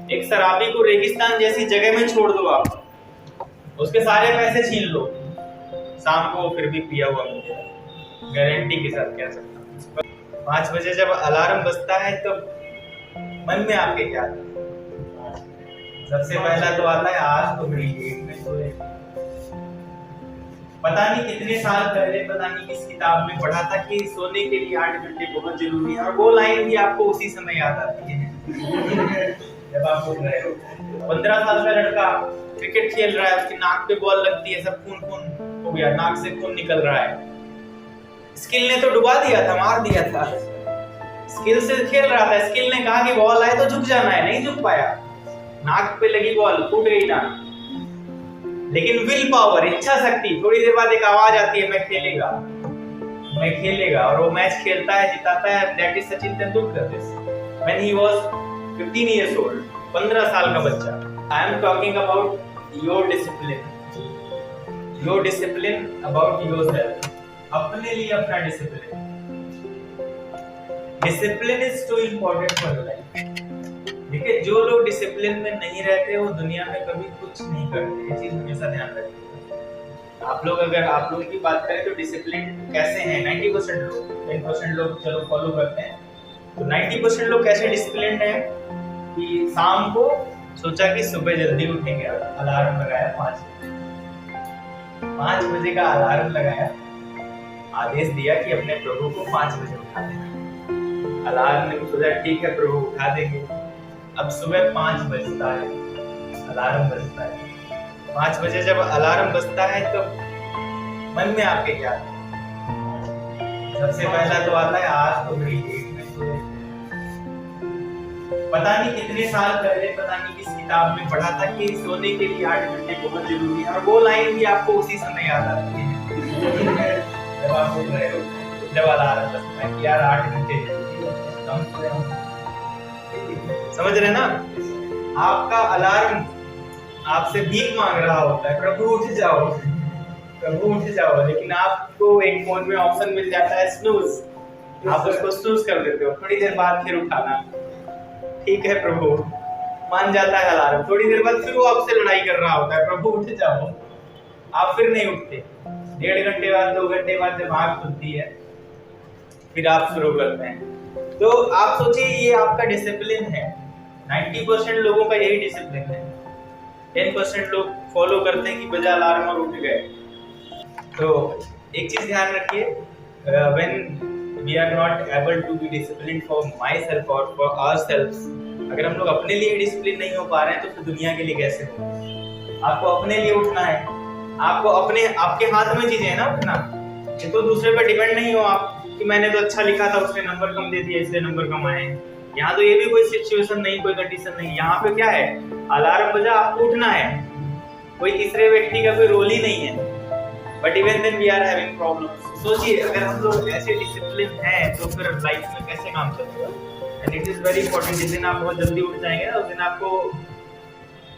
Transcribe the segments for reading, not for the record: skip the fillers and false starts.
एक शराबी को रेगिस्तान जैसी जगह में छोड़ दो आप, उसके सारे पैसे छीन लो, शाम को फिर भी पिया हुआ मिलेगा, गारंटी के साथ कह सकता हूँ। 5 बजे जब अलार्म बजता है तो मन में आपके क्या आता है? सबसे पहला तो आता है आज तो मेरी डेट में सोए। पता नहीं कितने साल पहले पता नहीं किस किताब में पढ़ा था कि सोने के लिए 8 घंटे बहुत जरूरी है, और वो लाइन भी आपको उसी समय याद आती है जब आप उठ रहे हो। 15 साल का लड़का क्रिकेट खेल रहा है, उसकी नाक पे बॉल लगती है, सब खून खून हो गया, नाक से खून निकल रहा है। स्किल ने तो डुबा दिया था, मार दिया था। स्किल से खेल रहा था, स्किल ने कहा कि बॉल आए तो झुक जाना है, नहीं झुक पाया, नाक पे लगी बॉल, फूट गई नाक। लेकिन विल पावर, इच्छा शक्ति, थोड़ी देर बाद एक आवाज आती है, मैं खेलेगा, और वो मैच खेलता है, जिताता है। That is Sachin Tendulkar. When he was 15 years old, 15 साल का बच्चा। I am talking about your discipline about yourself. अपने लिए अपना discipline is too important for your life. देखिए, जो लोग डिसिप्लिन में नहीं रहते वो दुनिया में कभी कुछ नहीं करते, ये चीज हमेशा ध्यान रखिए। आप लोग की बात करें तो डिसिप्लिन कैसे हैं? 90% लोग, 10% लोग चलो फॉलो करते हैं, तो 90% लोग कैसे डिसिप्लिन है कि शाम को सोचा कि सुबह जल्दी उठेंगे, अलार्म लगाया 5 बजे का अलार्म लगाया, आदेश दिया कि अपने प्रभु को 5 बजे उठा देना। अलार्म ने सोचा ठीक है प्रभु उठा देंगे। अब सुबह 5 बजता है, अलार्म बजता है। 5 बजे जब अलार्म बजता है तो मन में आपके क्या आता है? सबसे पहला तो आता है आज तो मेरी डेट में सोए। पता नहीं कितने साल पहले पता नहीं किस किताब में पढ़ा था कि सोने के लिए 8 घंटे बहुत जरूरी है, और वो लाइन भी आपको उसी समय याद आती है जब आप उठ रहे हो, जब अलार्म बजता है कि यार 8 घंटे समझ रहे ना? आपका अलार्म आपसे भीख मांग रहा होता है, प्रभु उठ जाओ, लेकिन आपको एक फोन में ऑप्शन मिल जाता है स्नूज, आप उसको स्नूज कर देते हो, थोड़ी देर बाद फिर उठाना। ठीक है प्रभु, मान जाता है अलार्म, थोड़ी देर बाद फिर वो आपसे लड़ाई कर रहा होता है, प्रभु उठ जाओ, आप फिर नहीं उठते। 1.5 घंटे बाद, 2 घंटे बाद जब आँख खुलती है फिर आप शुरू करते हैं। तो आप सोचिए ये आपका डिसिप्लिन है। 90% लोगों का यही डिसिप्लिन है। 10% लोग फॉलो करते हैं कि बजा अलार्म और उठ गए। तो एक चीज ध्यान रखिए, when we are not able to be disciplined for myself और फॉर आवरसेल्व्स, अगर हम लोग अपने लिए डिसिप्लिन नहीं हो पा रहे हैं तो फिर दुनिया के लिए कैसे होगा? आपको अपने लिए उठना है, आपको आपके हाथ में चीजें है ना उठना, ये तो दूसरे पर डिपेंड नहीं हो आप कि मैंने तो अच्छा लिखा था, उसने नंबर कम दे दिया इसलिए नंबर कम आए। यहाँ तो ये भी कोई सिचुएशन नहीं, कोई कंडीशन नहीं। यहाँ पे क्या है, अलार्म बजा, आपको उठना है, कोई तीसरे व्यक्ति का कोई रोल ही नहीं है। But even then we are having problems. सोचिए अगर हम लोग ऐसे डिसिप्लिन हैं तो फिर लाइफ में कैसे काम चलेगा? And it is very important, जिस दिन आप बहुत जल्दी उठ जाएंगे ना, उस दिन आपको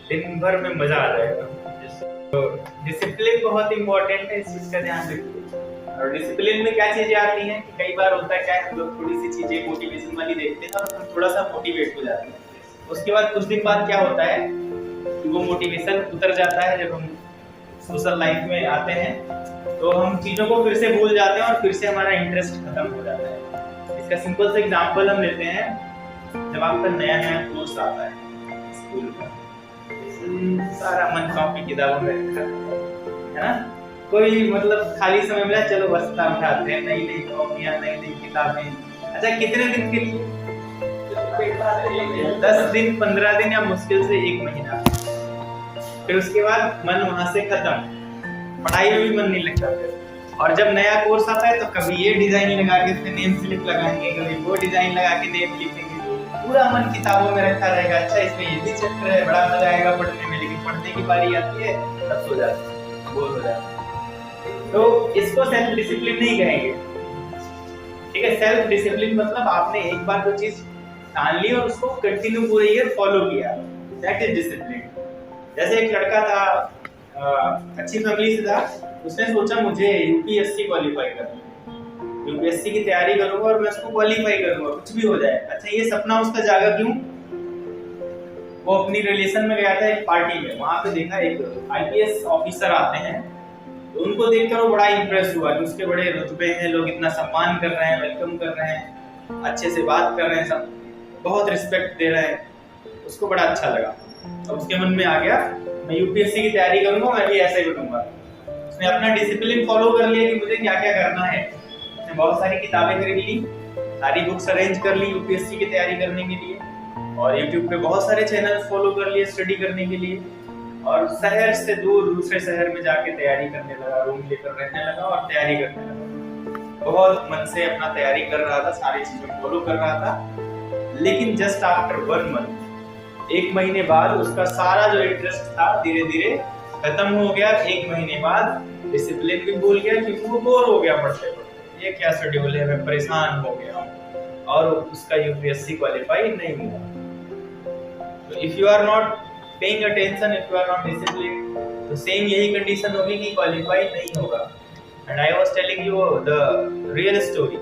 दिन भर में मजा आ जाएगा। तो डिसिप्लिन बहुत इंपॉर्टेंट है, इस चीज का ध्यान रखिए। और डिसिप्लिन में क्या चीजें आती हैं कि कई बार होता है क्या है, हम लोग थोड़ी सी चीजें मोटिवेशन वाली देखते हैं और हम थोड़ा सा मोटिवेट हो जाते हैं। उसके बाद कुछ दिन बाद क्या होता है कि वो मोटिवेशन उतर जाता है। जब हम सोशल लाइफ में आते हैं तो हम चीजों को फिर से भूल जाते हैं और फिर से हमारा इंटरेस्ट खत्म हो जाता है। इसका सिंपल सा एग्जांपल हम लेते हैं, जब आपका नया कोर्स आता है स्कूल का, सारा मन कॉपी किताबों में रखा है ना, कोई मतलब खाली समय मिला चलो बस्ता उठाते हैं, नई कॉपियां, नई किताबें। अच्छा कितने दिन के लिए? 10 दिन, 15 दिन या मुश्किल से 1 महीना। फिर उसके बाद मन वहां से खत्म, पढ़ाई में भी मन नहीं लगता फिर। और जब नया कोर्स आता है तो कभी ये डिजाइन लगा के उसमें नेम स्लिप लगाएंगे, कभी वो डिजाइन लगा के नेम लिखेंगे, पूरा मन किताबों में रखा रहेगा। अच्छा इसमें ये भी चैप्टर है, बड़ा मजा आएगा पढ़ने में, लेकिन पढ़ने की बारी आती है तब सो जाते हैं, बोर हो जाते हैं। तो इसको सेल्फ डिसिप्लिन नहीं कहेंगे, ठीक है? सेल्फ डिसिप्लिन मतलब आपने एक बार कोई चीज ठान ली और उसको कंटिन्यू पूरे ईयर फॉलो किया, दैट इज डिसिप्लिन। जैसे एक लड़का था, अच्छी फैमिली से था, उसने सोचा मुझे यूपीएससी क्वालिफाई करना है, यूपीएससी की तैयारी करूंगा और मैं उसको क्वालिफाई करूंगा, कुछ भी हो जाए। अच्छा ये सपना उसका जागा क्यों? वो अपनी रिलेशन में गया था एक पार्टी में, वहां पे देखा एक IPS ऑफिसर आते हैं, तो उनको देखकर वो बड़ा इंप्रेस हुआ कि उसके बड़े रुतबे हैं, लोग इतना सम्मान कर रहे हैं, वेलकम कर रहे हैं, अच्छे से बात कर रहे हैं, सब बहुत रिस्पेक्ट दे रहे हैं। उसको बड़ा अच्छा लगा और उसके मन में आ गया मैं UPSC की तैयारी करूंगा, मैं भी ऐसे करूंगा। उसने अपना डिसिप्लिन फॉलो कर लिया कि मुझे क्या क्या करना है। उसने बहुत सारी किताबें खरीद ली, सारी बुक्स अरेंज कर ली UPSC की तैयारी करने के लिए, और YouTube पे बहुत सारे चैनल फॉलो कर लिए स्टडी करने के लिए, और शहर से दूर दूसरे शहर में जाके तैयारी करने लगा, रूम लेकर रहने लगा और तैयारी करने लगा। बहुत मन से अपना तैयारी कर रहा था, सारी चीजें फॉलो कर रहा था। लेकिन जस्ट आफ्टर 1 मंथ, 1 महीने बाद उसका सारा जो इंटरेस्ट था धीरे धीरे खत्म हो गया। 1 महीने बाद डिसिप्लिन भी भूल गया क्योंकि वो बोर हो गया पढ़ते पढ़ते, ये क्या शेड्यूल है, मैं परेशान हो गया, और उसका UPSC क्वालिफाई नहीं हुआ। तो if you are not paying attention, if you are not discipline, तो सेम यही कंडीशन होगी कि क्वालिफाई नहीं होगा। And I was telling you the real story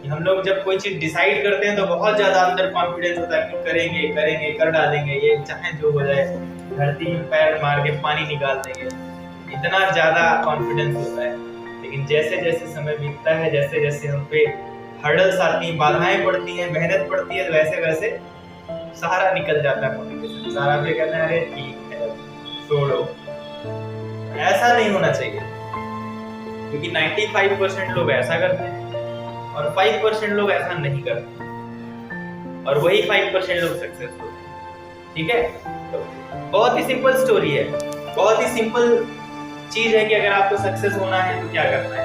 कि हम लोग जब कोई चीज डिसाइड करते हैं तो बहुत ज्यादा अंदर कॉन्फिडेंस होता है कि करेंगे करेंगे, कर डालेंगे, ये चाहे जो हो जाए, धरती में पैर मार के पानी निकाल देंगे, इतना ज्यादा कॉन्फिडेंस होता है। लेकिन जैसे जैसे समय बीतता है, जैसे जैसे हम पे हर्डल्स आती हैं, बाधाएं पड़ती हैं, मेहनत पड़ती है, वैसे वैसे सहारा निकल जाता है मोटिवेशन, सहारा पे कहते हैं अरे ठीक है छोड़ो। ऐसा नहीं होना चाहिए, क्योंकि 95% लोग ऐसा करते हैं और 5% लोग ऐसा नहीं करते, और वही 5% लोग सक्सेस होते हैं। ठीक है, तो बहुत ही सिंपल स्टोरी है, बहुत ही सिंपल चीज है कि अगर आपको सक्सेस होना है तो क्या करना है।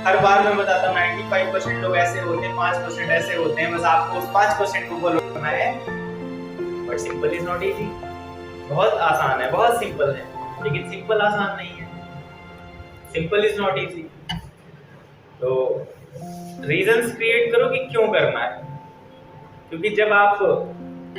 हर बार मैं बताता हूँ 95% लोग ऐसे होते हैं, 5% ऐसे होते हैं, बस आपको उस 5% को फॉलो करना है। But simple is not easy. बहुत आसान है, बहुत सिंपल है, लेकिन सिंपल आसान नहीं है। Simple is not easy. तो रीजंस क्रिएट करो कि क्यों करना है, क्योंकि जब आप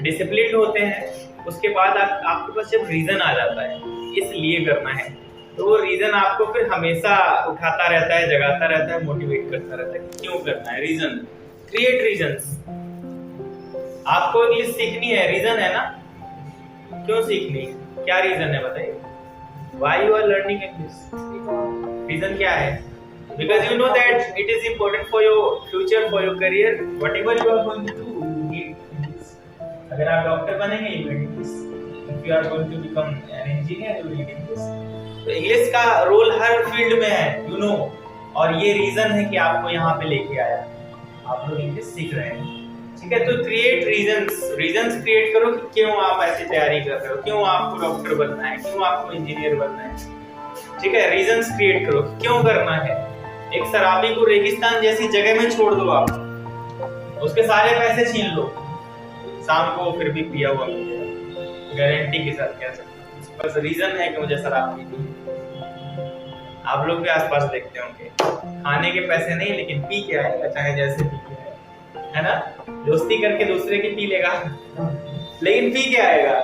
डिसिप्लिन्ड होते हैं उसके बाद आपके पास जब रीजन आ जाता है इसलिए करना है, तो वो रीजन आपको फिर हमेशा उठाता रहता है, जगाता रहता है, मोटिवेट करता रहता है कि क्यों करना है। Reason, create reasons. आपको इंग्लिश सीखनी है, रीजन है ना, क्यों सीखनी है, क्या रीजन है बताइए। Why you are learning English, reason क्या है? Because you know that it is important for your future, for your career, whatever you are going to do, you need English. अगर आप डॉक्टर बनेंगे you need English. If you are going to become an engineer, you need English. तो English का role हर field में है, you know, और ये reason है कि आपको यहाँ पे लेके आया, आप लोग इंग्लिश सीख रहे हैं। ठीक है, तो क्रिएट रीजंस क्रिएट करो कि क्यों आप ऐसी तैयारी कर रहे हो, क्यों आपको डॉक्टर बनना है, क्यों आपको इंजीनियर बनना है। ठीक है, रीजंस क्रिएट करो क्यों करना है। एक शराबी को रेगिस्तान जैसी जगह में छोड़ दो आप, उसके सारे पैसे छीन लो, शाम को फिर भी पिया हुआ मिलेगा, गारंटी के साथ कह सकते हैं। बस रीजन है कि मुझे शराब पीनी है। आप लोग भी आसपास देखते होंगे, खाने के पैसे नहीं लेकिन पी के आएगा, चाहे जैसे पी के आए, है ना, दोस्ती करके दूसरे की पी लेगा लेकिन पी के आएगा।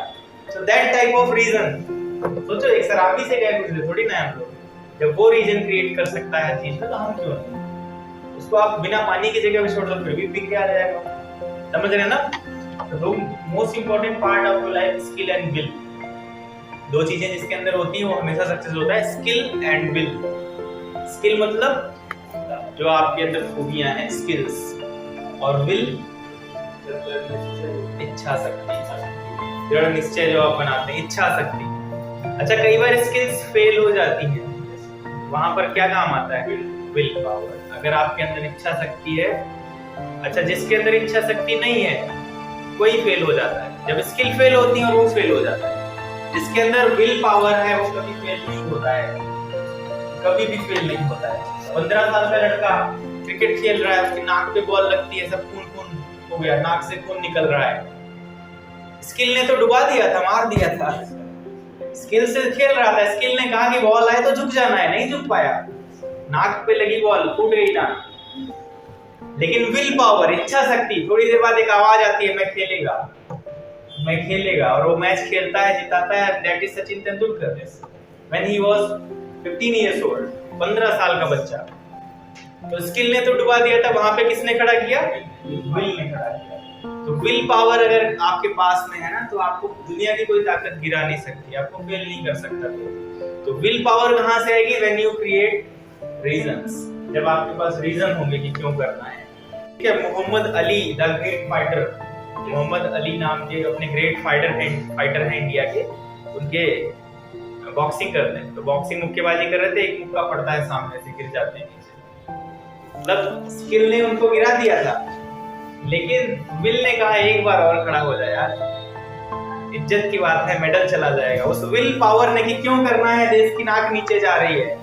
So that type of reason. सोचो एक शराबी से क्या कुछ थोड़ी ना हम लोग, जब वो रीजन क्रिएट कर सकता है चीज में तो हम क्यों नहीं। उसको आप बिना पानी की जगह पे छोड़ दो फिर भी पी के आ जाएगा, समझ रहे हैं ना। तो most important part of your life skill and will. दो चीजें जिसके अंदर होती हैं वो हमेशा सक्सेस होता है, स्किल एंड विल। स्किल मतलब जो आपके अंदर खूबियां हैं, स्किल्स, और विल इच्छा शक्ति, दृढ़ निश्चय जो आप बनाते हैं, इच्छा शक्ति। अच्छा, कई बार स्किल्स फेल हो जाती हैं, वहां पर क्या काम आता है, विल पावर। अगर आपके अंदर इच्छा शक्ति है, अच्छा जिसके अंदर इच्छा शक्ति नहीं है कोई फेल हो जाता है, जब स्किल फेल होती है और वो फेल हो जाता है। जिसके अंदर विल पावर है वो कभी फेल नहीं होता है, कभी भी फेल नहीं होता है। 15 साल का लड़का क्रिकेट खेल रहा है, उसकी नाक पे बॉल लगती है, सब खून हो गया, नाक से खून निकल रहा है। स्किल ने तो डुबा दिया था, मार दिया था। स्किल से खेल रहा था, स्किल ने कहा कि बॉल आए तो झुक जाना है, नहीं झुक पाया, नाक पे लगी बॉल, फूट गई नाक। लेकिन विल पावर, इच्छा शक्ति, थोड़ी देर बाद एक आवाज आती है, मैं खेलेगा, और वो मैच खेलता है, जिताता है। That is Sachin Tendulkar when he was 15 years old, 15 साल का बच्चा। तो स्किल ने तो डुबा दिया था, वहां पे किसने खड़ा किया, विल ने खड़ा किया। तो विल पावर अगर आपके पास में है ना, तो आपको दुनिया की कोई ताकत गिरा नहीं सकती, आपको फेल नहीं कर सकता। तो विल पावर कहाँ से आएगी? व्हेन यू क्रिएट रीजंस, जब आपके पास रीजन होंगे कि क्यों करना है। ठीक है, Muhammad Ali the great fighter, Muhammad Ali नाम के अपने ग्रेट फाइटर हैं इंडिया के, उनके बॉक्सिंग करते हैं, तो बॉक्सिंग मुक्केबाजी कर रहे थे, एक मुक्का पड़ता है सामने से, गिर जाते हैं नीचे। मतलब स्किल ने उनको गिरा दिया था, लेकिन विल ने कहा एक बार और खड़ा हो जाए यार, इज्जत की बात है, मेडल चला जाएगा। उस विल पावर ने कि क्यों करना है, देश की नाक नीचे जा रही है,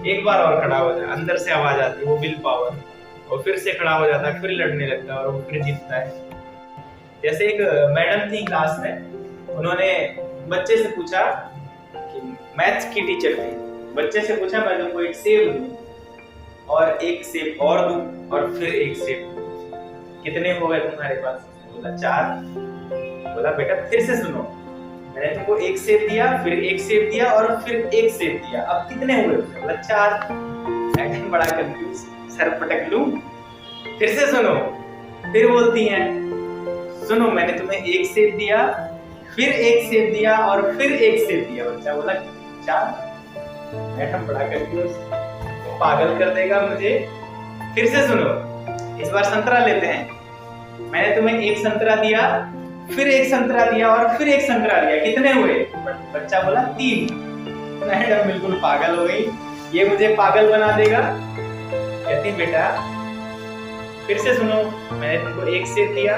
एक बार और खड़ा हो जाए, अंदर से आवाज आती है वो विल पावर, और फिर से खड़ा हो जाता है, फिर लड़ने लगता है और वो फिर जीतता है। जैसे एक मैडम थी क्लास में, उन्होंने बच्चे से पूछा कि मैथ्स की टीचर थी, बच्चे से पूछा मैं तुमको एक सेब दूं और एक सेब और दूं और फिर एक सेब दूं, कितने हो गए तुम्हारे पास? बोला 4। बोला बेटा फिर से सुनो, मैंने तुमको एक सेब दिया, फिर एक सेब दिया और फिर एक सेब दिया, अब कितने हुए? बोला 4। मैडम बड़ा कंफ्यूज, सर पटक लूं? फिर से सुनो, फिर बोलती हैं सुनो मैंने तुम्हें एक सेब दिया, फिर एक सेब दिया और फिर एक सेब दिया। बच्चा बोला 4। मैडम बड़ा कंफ्यूज, पागल कर देगा मुझे। फिर से सुनो, इस बार संतरा लेते हैं, मैंने तुम्हें एक संतरा दिया, फिर एक संतरा दिया और फिर एक संतरा दिया, कितने हुए? बच्चा बोला 3। मैडम बिल्कुल पागल हो गई, ये मुझे पागल बना देगा। कहती बेटा फिर से सुनो, मैंने तुमको एक सेब दिया,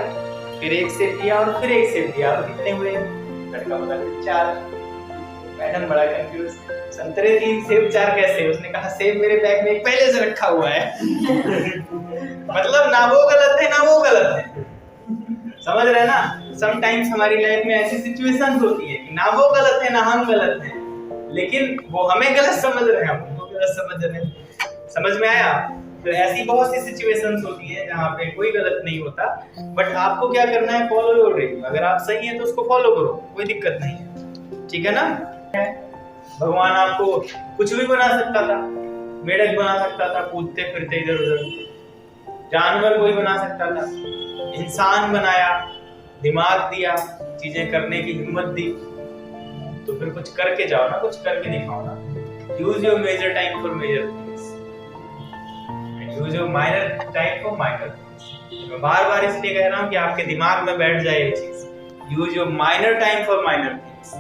फिर एक सेब दिया और फिर एक सेब दिया, और कितने हुए? लड़का बोला 4। मैडम बड़ा कंफ्यूज, संतरे 3 सेब 4 कैसे? उसने कहा सेब मेरे बैग में पहले से रखा हुआ है। मतलब ना वो गलत है ना वो गलत है, समझ रहे ना? समटाइम्स हमारी लाइफ में ऐसी सिचुएशंस होती है कि ना वो गलत है ना हम गलत हैं, लेकिन वो हमें गलत समझ रहे हैं, हम उनको गलत समझ रहे हैं। समझ में आया? तो ऐसी बहुत सी सिचुएशंस होती है जहाँ पे कोई गलत नहीं होता, बट आपको क्या करना है? Follow your dream. अगर आप सही हैं तो उसको फॉलो करो, कोई दिक्कत नहीं है, ठीक है ना? भगवान आपको कुछ भी बना सकता था, मेढक बना सकता था कूदते फिरते इधर उधर, जानवर कोई बना सकता था, इंसान बनाया, दिमाग दिया, चीजें करने की हिम्मत दी, तो फिर कुछ करके जाओ ना, कुछ करके दिखाओ ना। Use your major time for major things, use your minor time for minor things. मैं बार बार इसलिए कह रहा हूँ कि आपके दिमाग में बैठ जाए ये चीज, use your minor time for minor things.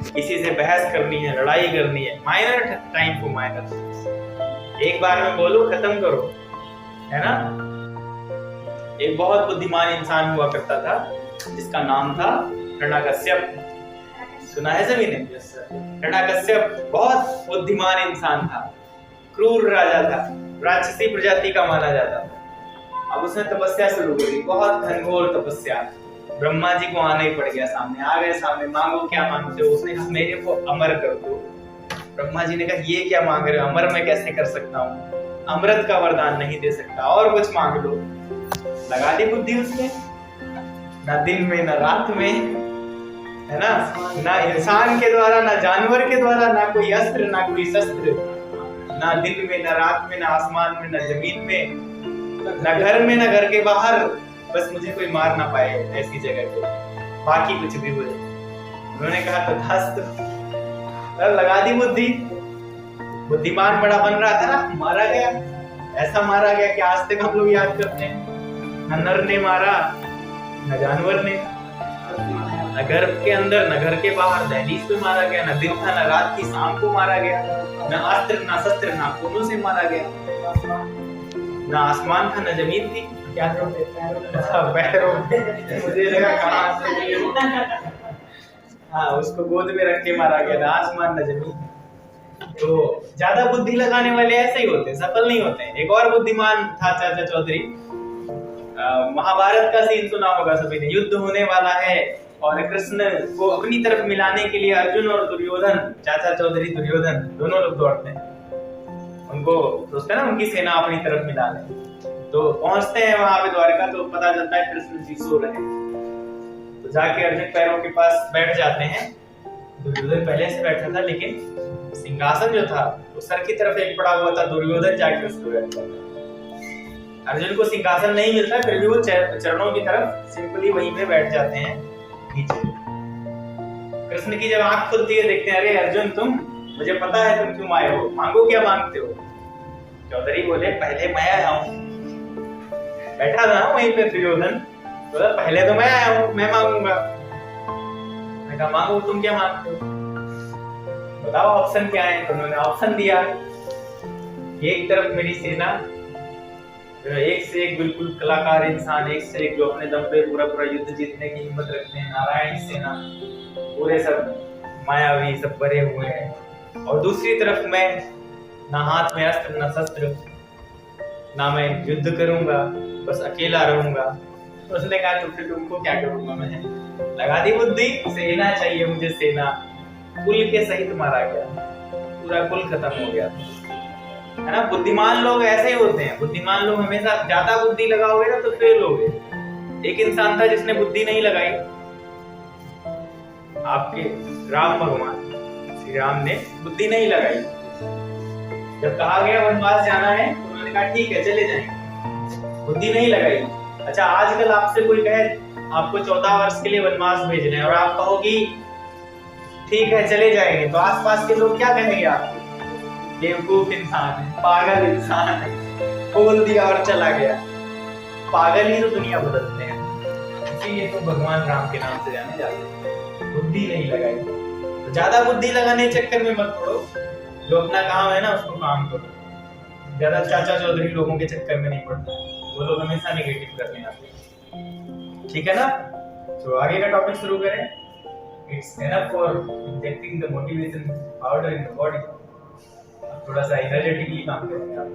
किसी से बहस करनी है, लड़ाई करनी है, minor time for minor things, एक बार में बोलो, खत्म करो, है ना? एक बहुत बुद्धिमान इंसान हुआ करता था जिसका नाम था हिरण्यकश्यप। सुना है सभी ने? हिरण्यकश्यप बहुत बुद्धिमान इंसान था, क्रूर राजा था, राक्षसी प्रजाति का माना जाता था। अब उसने तपस्या शुरू करी, बहुत घनघोर तपस्या। ब्रह्मा जी को आना ही पड़ गया सामने, आ गए सामने, मांगो क्या मांगते हो? उसने कहा मेरे को अमर कर दो। ब्रह्मा जी ने कहा ये क्या मांग रहे हो, अमर मैं कैसे कर सकता हूँ, अमृत का वरदान नहीं दे सकता, और कुछ मांग लो। लगा दी बुद्धि उसने, ना दिन में ना रात में, है ना? ना इंसान के द्वारा, ना जानवर के द्वारा, ना कोई अस्त्र ना कोई शस्त्र, ना दिन में ना रात में, ना आसमान में ना जमीन में, ना घर में ना घर के बाहर, बस मुझे कोई मार ना पाए ऐसी जगह पे, बाकी कुछ भी बोले। उन्होंने कहा तथास्तु, लगा दी बुद्धि। बुद्धिमान बड़ा बन रहा था ना, मारा गया। ऐसा मारा गया कि आज तक हम लोग याद करते हैं। न नर ने मारा, न जानवर ने, न घर के अंदर न घर के बाहर, दहलीज पे मारा गया, न दिन था न रात की, शाम को मारा गया, न अस्त्र न शस्त्र नाखूनों से मारा गया, न आसमान था न जमीन थी, क्या पैरों में, मुझे लगा कहाँ से, हाँ उसको गोद में रख के मारा गया, न आसमान न जमीन। तो ज्यादा बुद्धि लगाने वाले ऐसे ही होते हैं, सफल नहीं होते हैं। एक और बुद्धिमान था चाचा चौधरी, महाभारत का सीन सुना होगा सभी ने, युद्ध होने वाला है और कृष्ण को अपनी तरफ मिलाने के लिए अर्जुन और दुर्योधन, चाचा चौधरी दुर्योधन दोनों लोग दौड़ते हैं, उनको सोचते हैं ना उनकी सेना अपनी तरफ मिला ले। तो पहुंचते हैं वहां पे द्वारका, तो पता चलता है कृष्ण जी सो रहे हैं। तो जाके अर्जुन पैरों के पास बैठ जाते हैं। दुर्योधन पहले से बैठा था, लेकिन सिंहासन जो था वो सर की तरफ एक पड़ा हुआ था, दुर्योधन जाके उस पर बैठा था। अर्जुन को सिंहासन नहीं मिलता, फिर भी वो चरणों की तरफ सिंपली वहीं पे बैठ जाते हैं नीचे। कृष्ण की जब आंख खुलती है, देखते हैं अरे अर्जुन तुम, मुझे पता है तुम क्यों आए हो, मांगो क्या मांगते हो। चौधरी बोले पहले मैं आया हूँ, बैठा था वहीं पे दुर्योधन, बोला पहले तो मैं आया हूँ, मैं मांगूंगा। मैं कहा मांगो, तुम क्या मांगते हो, बताओ ऑप्शन क्या है। तो उन्होंने ऑप्शन दिया, एक तरफ मेरी सेना, एक से एक बिल्कुल कलाकार इंसान, एक से एक जो अपने दम पे पूरा पूरा युद्ध जीतने की हिम्मत रखते हैं, नारायण सेना, पूरे सब मायावी सब भरे हुए हैं। और दूसरी तरफ मैं, ना हाथ में अस्त्र ना शस्त्र, ना मैं युद्ध करूंगा, बस अकेला रहूंगा। तो उसने कहा तो फिर तुमको क्या करूंगा मैं, लगा दी बुद्धि, सेना चाहिए मुझे सेना। कुल के सहित मारा गया, पूरा कुल खत्म हो गया, है ना। बुद्धिमान लोग ऐसे ही होते हैं, बुद्धिमान लोग हमेशा, ज्यादा बुद्धि लगाओगे ना तो फेल होगे। एक इंसान था जिसने बुद्धि नहीं लगाई, आपके राम भगवान श्री राम ने बुद्धि नहीं लगाई। जब कहा गया वनवास जाना है तो उन्होंने कहा ठीक है चले जाएंगे, बुद्धि नहीं लगाई। अच्छा आजकल आपसे कोई कहे आपको 14 वर्ष के लिए वनवास भेजना है और आप कहोगी ठीक है चले जाएंगे, तो आसपास के लोग क्या कहेंगे आपको, बेवकूफ इंसान है, पागल इंसान है, बोल दिया और चला गया। पागल ही तो दुनिया बदलते हैं, इसीलिए तो भगवान राम के नाम से जाने जाते हैं। बुद्धि नहीं लगाई, तो ज्यादा बुद्धि लगाने चक्कर में मत पड़ो, जो अपना काम है ना उसको काम करो। ज्यादा चाचा चौधरी लोगों के चक्कर में नहीं पड़ता, वो लोग हमेशा नेगेटिव करने आते हैं, ठीक है ना। तो आगे का टॉपिक शुरू करें। It's enough for injecting the motivation powder in the body. थोड़ा सा एनर्जेटिकली काम करेंगे आप।